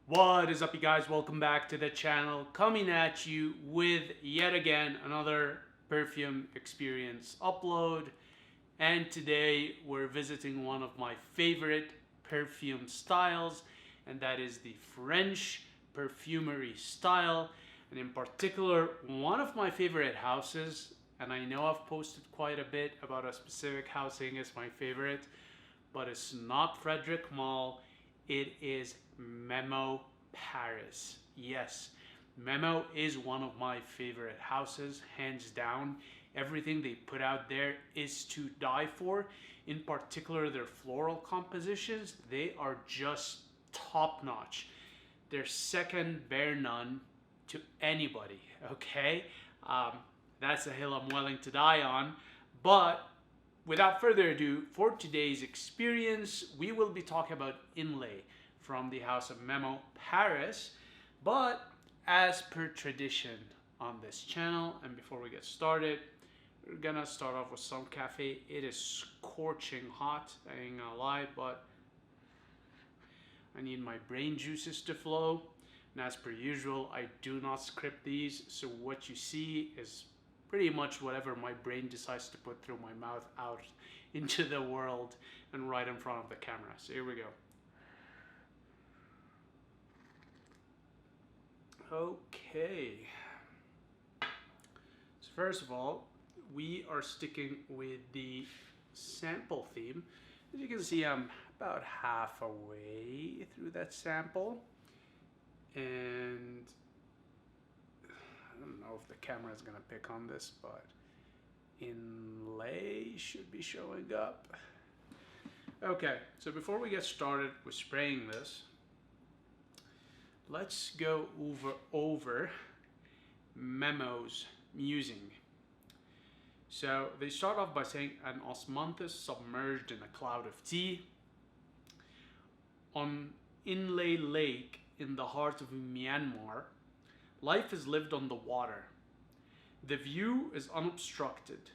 What is up, you guys? Welcome back to the channel, coming at you with yet again another perfume experience upload. And today we're visiting one of my favorite perfume styles, and that is the French perfumery style, and in particular one of my favorite houses. And I know I've posted quite a bit about a specific housing as my favorite, but it's not Frederick Mall. It is Memo Paris. Yes, Memo is one of my favorite houses, hands down. Everything they put out there is to die for. In particular, their floral compositions, they are just top notch. They're second, bare none to anybody, okay? That's a hill I'm willing to die on. But without further ado, for today's experience, we will be talking about Inle from the House of Memo Paris. But as per tradition on this channel, and before we get started, we're gonna start off with some cafe. It is scorching hot, I ain't gonna lie, but I need my brain juices to flow. And as per usual, I do not script these, so what you see is pretty much whatever my brain decides to put through my mouth out into the world and right in front of the camera. So here we go. Okay. So first of all, we are sticking with the sample theme. As you can see, I'm about halfway through that sample. And I don't know if the camera is going to pick on this, but Inle should be showing up. Okay, so before we get started with spraying this, let's go over Memo's musing. So they start off by saying, an osmanthus submerged in a cloud of tea on Inle Lake in the heart of Myanmar. Life is lived on the water. The view is unobstructed.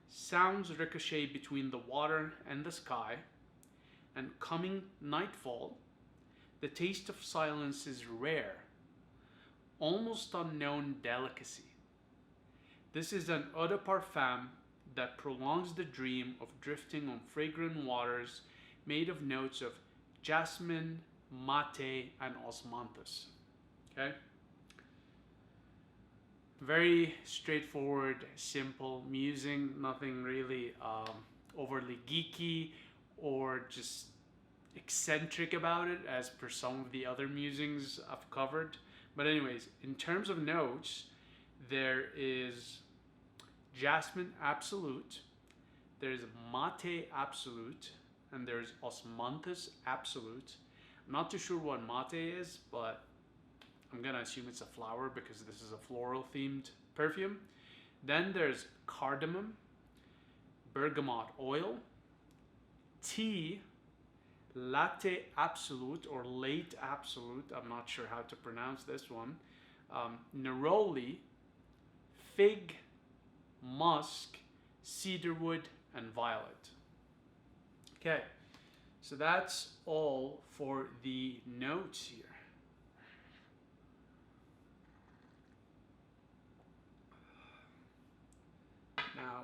Sounds ricochet between the water and the sky, and coming nightfall, the taste of silence is rare, almost unknown delicacy. This is an eau de parfum that prolongs the dream of drifting on fragrant waters made of notes of jasmine, mate, and osmanthus. Okay? Very straightforward, simple musing, nothing really overly geeky or just eccentric about it as per some of the other musings I've covered. But anyways, in terms of notes, there is jasmine absolute, there's mate absolute, and there's osmanthus absolute. I'm not too sure what mate is, but I'm gonna assume it's a flower because this is a floral themed perfume. Then there's cardamom, bergamot oil, tea, latte absolute or late absolute, I'm not sure how to pronounce this one, neroli, fig, musk, cedarwood, and violet. Okay, so that's all for the notes here. Now,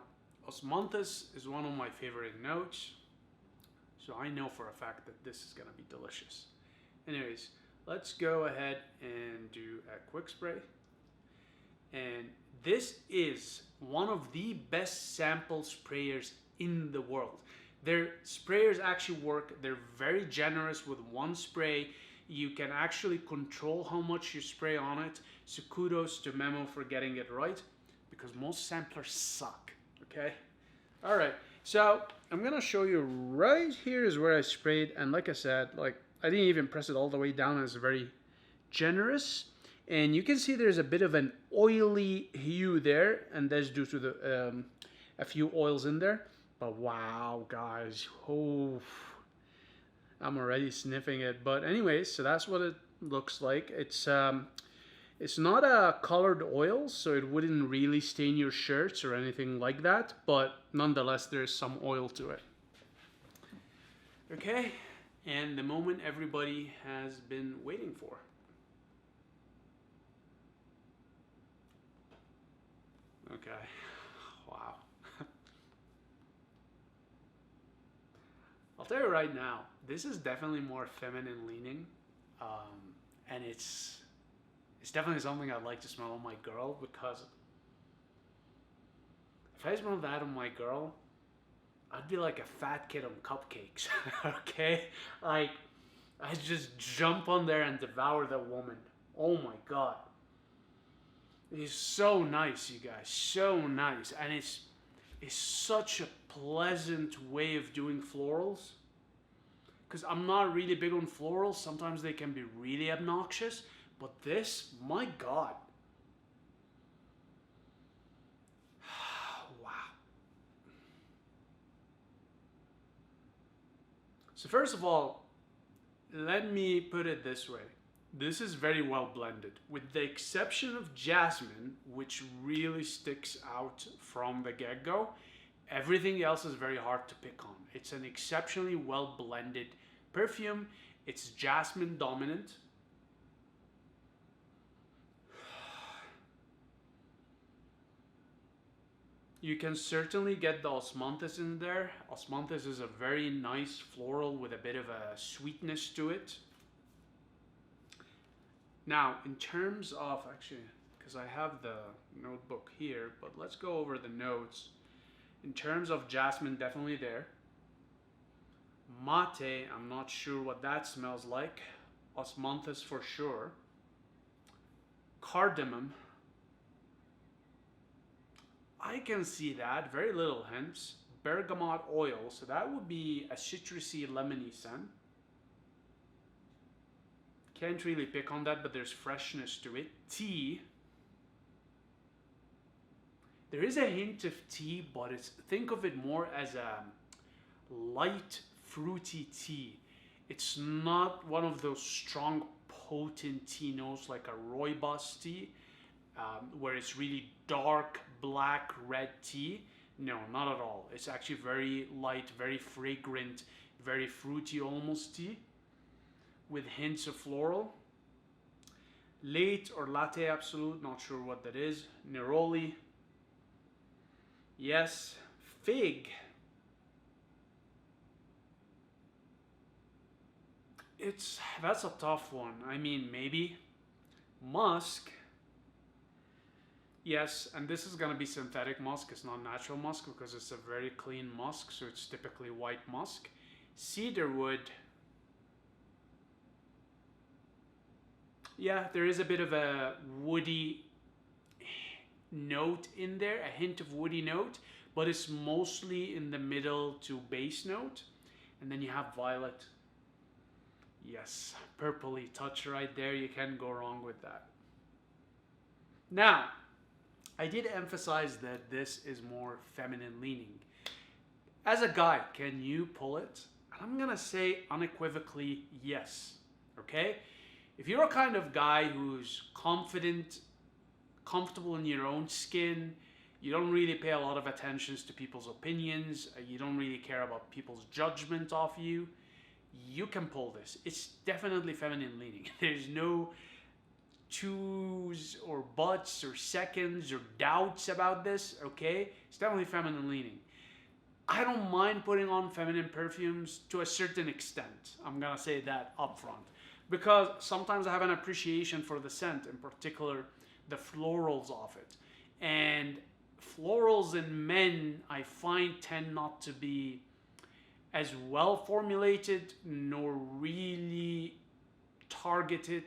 osmanthus is one of my favorite notes, so I know for a fact that this is going to be delicious. Anyways, let's go ahead and do a quick spray. And this is one of the best sample sprayers in the world. Their sprayers actually work. They're very generous with one spray. You can actually control how much you spray on it. So kudos to Memo for getting it right, because most samplers suck, okay? All right, so I'm gonna show you right here is where I sprayed, and like I said, like I didn't even press it all the way down. It's very generous, and you can see there's a bit of an oily hue there, and that's due to the a few oils in there. But wow, guys, oh, I'm already sniffing it. But anyways, so that's what it looks like. It's not a colored oil, so it wouldn't really stain your shirts or anything like that, but nonetheless, there's some oil to it. Okay, and the moment everybody has been waiting for. Okay. Wow. I'll tell you right now, this is definitely more feminine leaning, and it's definitely something I'd like to smell on my girl, because if I smell that on my girl, I'd be like a fat kid on cupcakes. Okay, like I just jump on there and devour the woman. Oh my god, it's so nice, you guys, so nice, and it's such a pleasant way of doing florals. Because I'm not really big on florals. Sometimes they can be really obnoxious. But this, my god. Wow. So first of all, let me put it this way. This is very well blended. With the exception of jasmine, which really sticks out from the get-go, everything else is very hard to pick on. It's an exceptionally well blended perfume. It's jasmine dominant. You can certainly get the osmanthus in there. Osmanthus is a very nice floral with a bit of a sweetness to it. Now, in terms of, actually, because I have the notebook here, but let's go over the notes. In terms of jasmine, definitely there. Mate, I'm not sure what that smells like. Osmanthus for sure. Cardamom, I can see that, very little hints. Bergamot oil, so that would be a citrusy, lemony scent. Can't really pick on that, but there's freshness to it. Tea. There is a hint of tea, but think of it more as a light, fruity tea. It's not one of those strong, potent tea notes like a rooibos tea, where it's really dark, black, red tea. No, not at all. It's actually very light, very fragrant, very fruity almost tea, with hints of floral. Late or latte absolute, not sure what that is. Neroli. Yes. Fig. That's a tough one. I mean, maybe. Musk. Yes, and this is going to be synthetic musk. It's not natural musk because it's a very clean musk, so it's typically white musk. Cedarwood. Yeah, there is a bit of a woody note in there, a hint of woody note, but it's mostly in the middle to base note. And then you have violet. Yes, purpley touch right there. You can't go wrong with that. Now, I did emphasize that this is more feminine leaning. As a guy, can you pull it? And I'm gonna say unequivocally yes. Okay? If you're a kind of guy who's confident, comfortable in your own skin, you don't really pay a lot of attention to people's opinions, you don't really care about people's judgment of you, you can pull this. It's definitely feminine leaning. There's no twos or buts or seconds or doubts about this, okay? It's definitely feminine leaning. I don't mind putting on feminine perfumes to a certain extent. I'm gonna say that up front. Because sometimes I have an appreciation for the scent, in particular the florals of it. And florals in men, I find, tend not to be as well formulated nor really targeted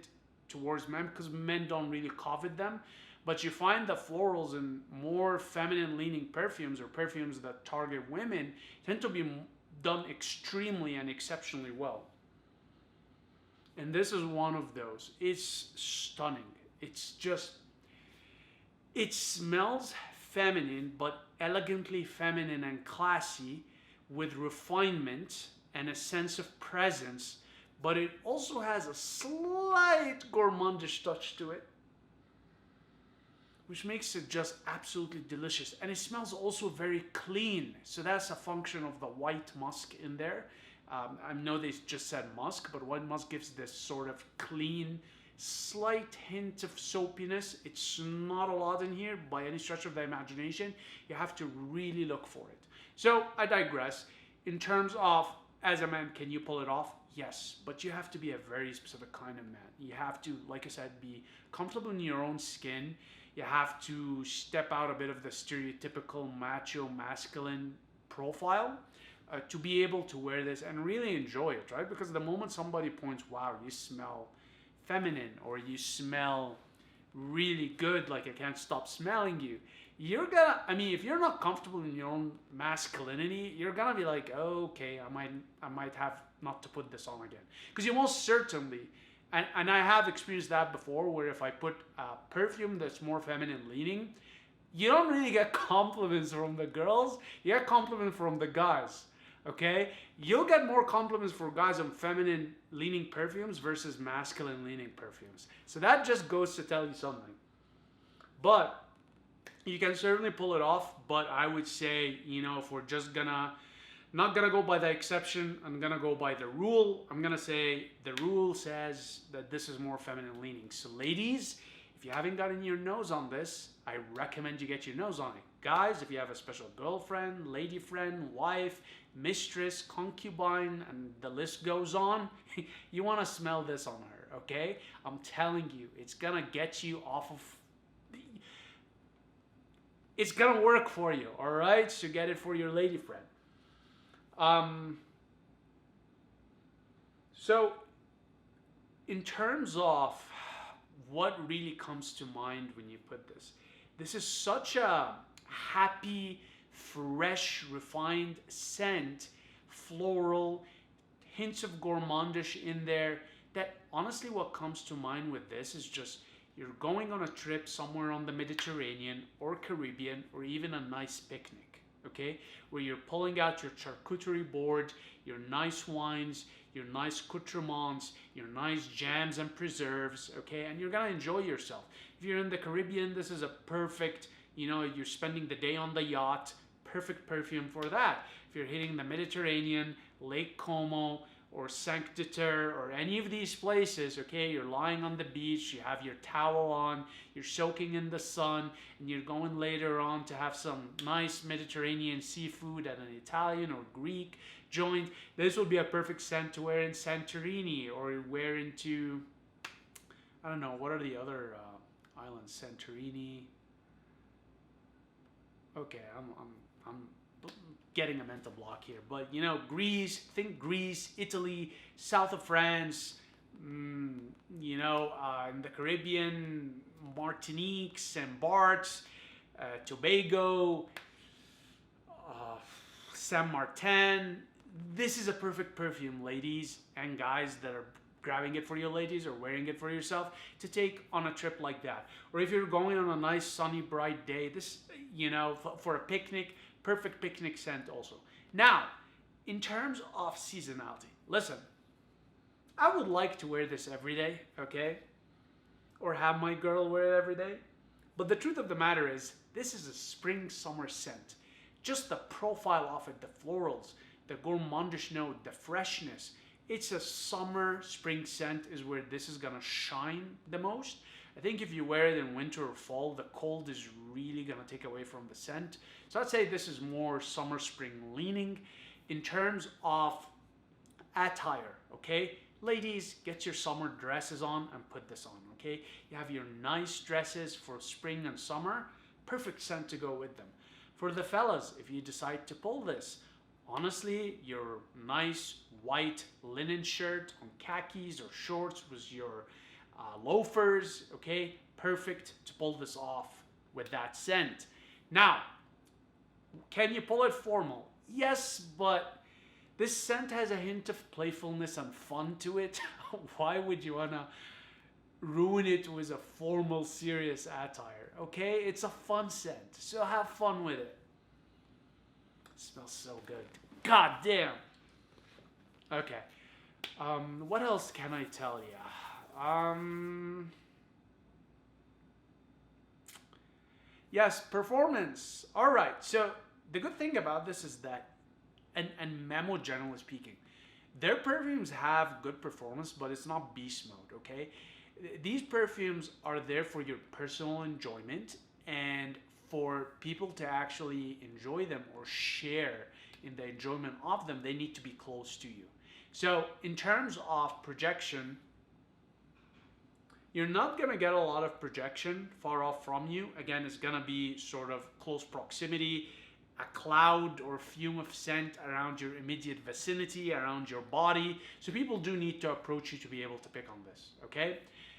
towards men, because men don't really covet them. But you find the florals in more feminine leaning perfumes, or perfumes that target women, tend to be done extremely and exceptionally well. And this is one of those. It's stunning. It's just, it smells feminine, but elegantly feminine and classy, with refinement and a sense of presence, but it also has a slight gourmandish touch to it, which makes it just absolutely delicious. And it smells also very clean, so that's a function of the white musk in there. I know they just said musk, but white musk gives this sort of clean, slight hint of soapiness. It's not a lot in here by any stretch of the imagination. You have to really look for it. So I digress. In terms of, as a man, can you pull it off? Yes, but you have to be a very specific kind of man. You have to, like I said, be comfortable in your own skin. You have to step out a bit of the stereotypical macho masculine profile to be able to wear this and really enjoy it, right? Because the moment somebody points, wow, you smell feminine, or you smell really good, like I can't stop smelling you, you're gonna, I mean, if you're not comfortable in your own masculinity, you're gonna be like, oh, okay, I might have not to put this on again. Because you most certainly, and I have experienced that before, where if I put a perfume that's more feminine leaning, you don't really get compliments from the girls, you get compliments from the guys. Okay, you'll get more compliments for guys on feminine leaning perfumes versus masculine leaning perfumes. So that just goes to tell you something. But you can certainly pull it off. But I would say, you know, if we're just not gonna go by the exception, I'm gonna go by the rule. I'm gonna say the rule says that this is more feminine leaning. So ladies, if you haven't gotten your nose on this, I recommend you get your nose on it. Guys, if you have a special girlfriend, lady friend, wife, mistress, concubine, and the list goes on, you want to smell this on her, okay? I'm telling you, it's gonna get you off of... It's gonna work for you, all right? So get it for your lady friend. So, in terms of what really comes to mind when you put this, this is such a happy, fresh, refined scent, floral, hints of gourmandish in there, that honestly what comes to mind with this is just you're going on a trip somewhere on the Mediterranean or Caribbean, or even a nice picnic, okay? Where you're pulling out your charcuterie board, your nice wines, your nice accoutrements, your nice jams and preserves, okay? And you're gonna enjoy yourself. If you're in the Caribbean, this is a perfect, you know, you're spending the day on the yacht, perfect perfume for that. If you're hitting the Mediterranean, Lake Como, or Cinque de Terre, or any of these places, okay, you're lying on the beach, you have your towel on, you're soaking in the sun, and you're going later on to have some nice Mediterranean seafood at an Italian or Greek joint, this will be a perfect scent to wear in Santorini, or wear into, I don't know, what are the other islands? Santorini. Okay, I'm getting a mental block here, but you know, Greece, think Greece, Italy, south of France, you know, in the Caribbean, Martinique, Saint Barts, Tobago, Saint Martin. This is a perfect perfume, ladies and guys that are grabbing it for your ladies or wearing it for yourself, to take on a trip like that. Or if you're going on a nice sunny bright day, this, you know, for a picnic, perfect picnic scent also. Now, in terms of seasonality, listen, I would like to wear this every day, okay? Or have my girl wear it every day. But the truth of the matter is, this is a spring summer scent. Just the profile of it, the florals, the gourmandish note, the freshness. It's a summer spring scent is where this is gonna shine the most. I think if you wear it in winter or fall, the cold is really gonna take away from the scent. So I'd say this is more summer spring leaning. In terms of attire, okay? Ladies, get your summer dresses on and put this on, okay? You have your nice dresses for spring and summer, perfect scent to go with them. For the fellas, if you decide to pull this, honestly, your nice white linen shirt on khakis or shorts with your loafers, okay? Perfect to pull this off with that scent. Now, can you pull it formal? Yes, but this scent has a hint of playfulness and fun to it. Why would you wanna ruin it with a formal, serious attire? Okay, it's a fun scent, so have fun with it. It smells so good. God damn. Okay. What else can I tell you? Yes, performance. All right. So the good thing about this is that, and Memo generally speaking, Their perfumes have good performance, but it's not beast mode, okay? These perfumes are there for your personal enjoyment and for people to actually enjoy them or share in the enjoyment of them, they need to be close to you. So, in terms of projection, you're not going to get a lot of projection far off from you. Again, it's going to be sort of close proximity, a cloud or fume of scent around your immediate vicinity, around your body. So people do need to approach you to be able to pick on this, okay?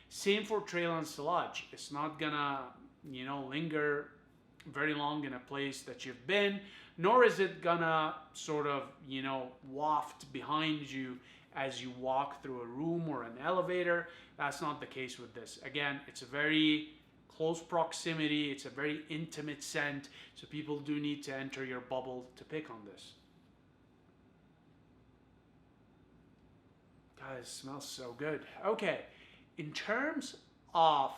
Same for trail and silage. It's not going to, linger very long in a place that you've been, nor is it gonna sort of, waft behind you as you walk through a room or an elevator. That's not the case with this. Again, it's a very close proximity, it's a very intimate scent, so people do need to enter your bubble to pick on this. Guys, smells so good. Okay, in terms of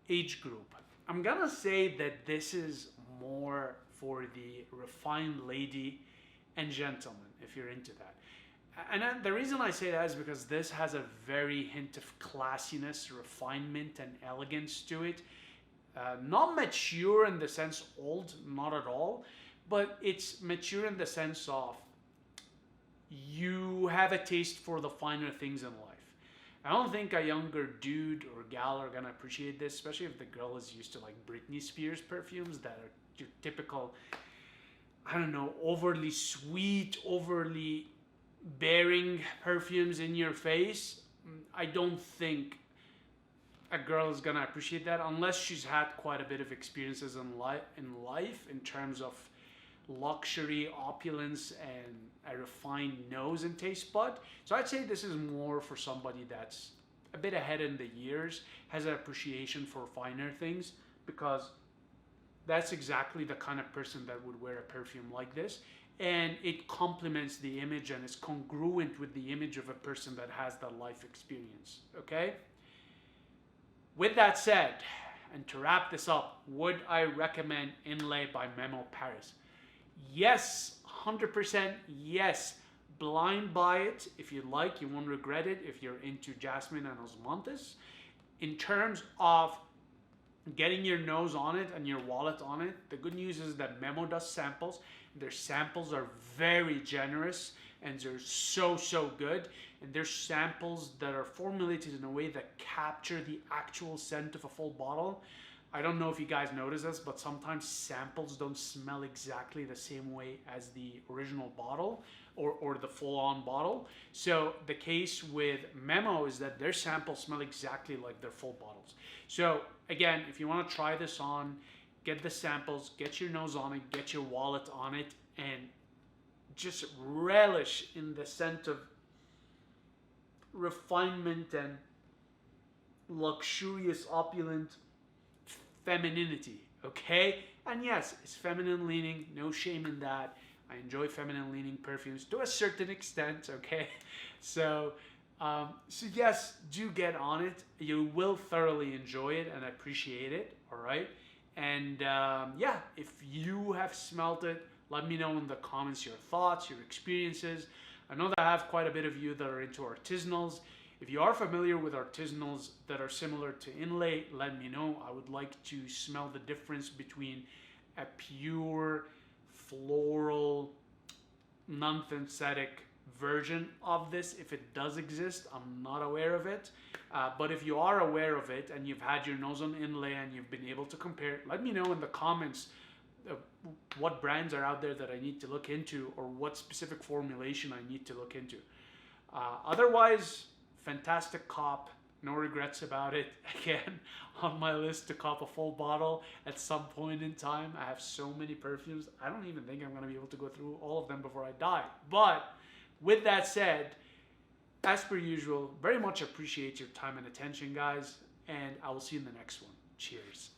age group, I'm gonna say that this is more for the refined lady and gentleman, if you're into that. And the reason I say that is because this has a very hint of classiness, refinement, and elegance to it. Not mature in the sense old, not at all, but it's mature in the sense of you have a taste for the finer things in life. I don't think a younger dude or gal are gonna appreciate this, especially if the girl is used to like Britney Spears perfumes that are your typical, I don't know, overly sweet, overly bearing perfumes in your face. I don't think a girl is gonna appreciate that unless she's had quite a bit of experiences in life in terms of luxury, opulence, and a refined nose and taste bud. So I'd say this is more for somebody that's a bit ahead in the years, has an appreciation for finer things, because that's exactly the kind of person that would wear a perfume like this. And it complements the image and is congruent with the image of a person that has that life experience, okay? With that said, and to wrap this up, would I recommend Inle by Memo Paris? Yes, 100% yes. Blind buy it if you like, you won't regret it if you're into jasmine and osmanthus. In terms of getting your nose on it and your wallet on it, the good news is that Memo does samples. Their samples are very generous and they're so good. And they're samples that are formulated in a way that capture the actual scent of a full bottle. I don't know if you guys notice this, but sometimes samples don't smell exactly the same way as the original bottle or the full-on bottle. So the case with Memo is that their samples smell exactly like their full bottles. So again, if you want to try this on, get the samples, get your nose on it, get your wallet on it, and just relish in the scent of refinement and luxurious, opulent femininity, okay? And yes, it's feminine leaning, no shame in that. I enjoy feminine leaning perfumes to a certain extent, okay? So yes, do get on it. You will thoroughly enjoy it and appreciate it, all right? And yeah, if you have smelled it, let me know in the comments your thoughts, your experiences. I know that I have quite a bit of you that are into artisanals. If you are familiar with artisanals that are similar to Inle, let me know. I would like to smell the difference between a pure, floral, non-synthetic version of this. If it does exist, I'm not aware of it. But if you are aware of it and you've had your nose on Inle and you've been able to compare, let me know in the comments what brands are out there that I need to look into or what specific formulation I need to look into. Otherwise, fantastic cop, no regrets about it. Again, on my list to cop a full bottle at some point in time. I have so many perfumes, I don't even think I'm going to be able to go through all of them before I die. But with that said, as per usual, very much appreciate your time and attention, guys, and I will see you in the next one. Cheers.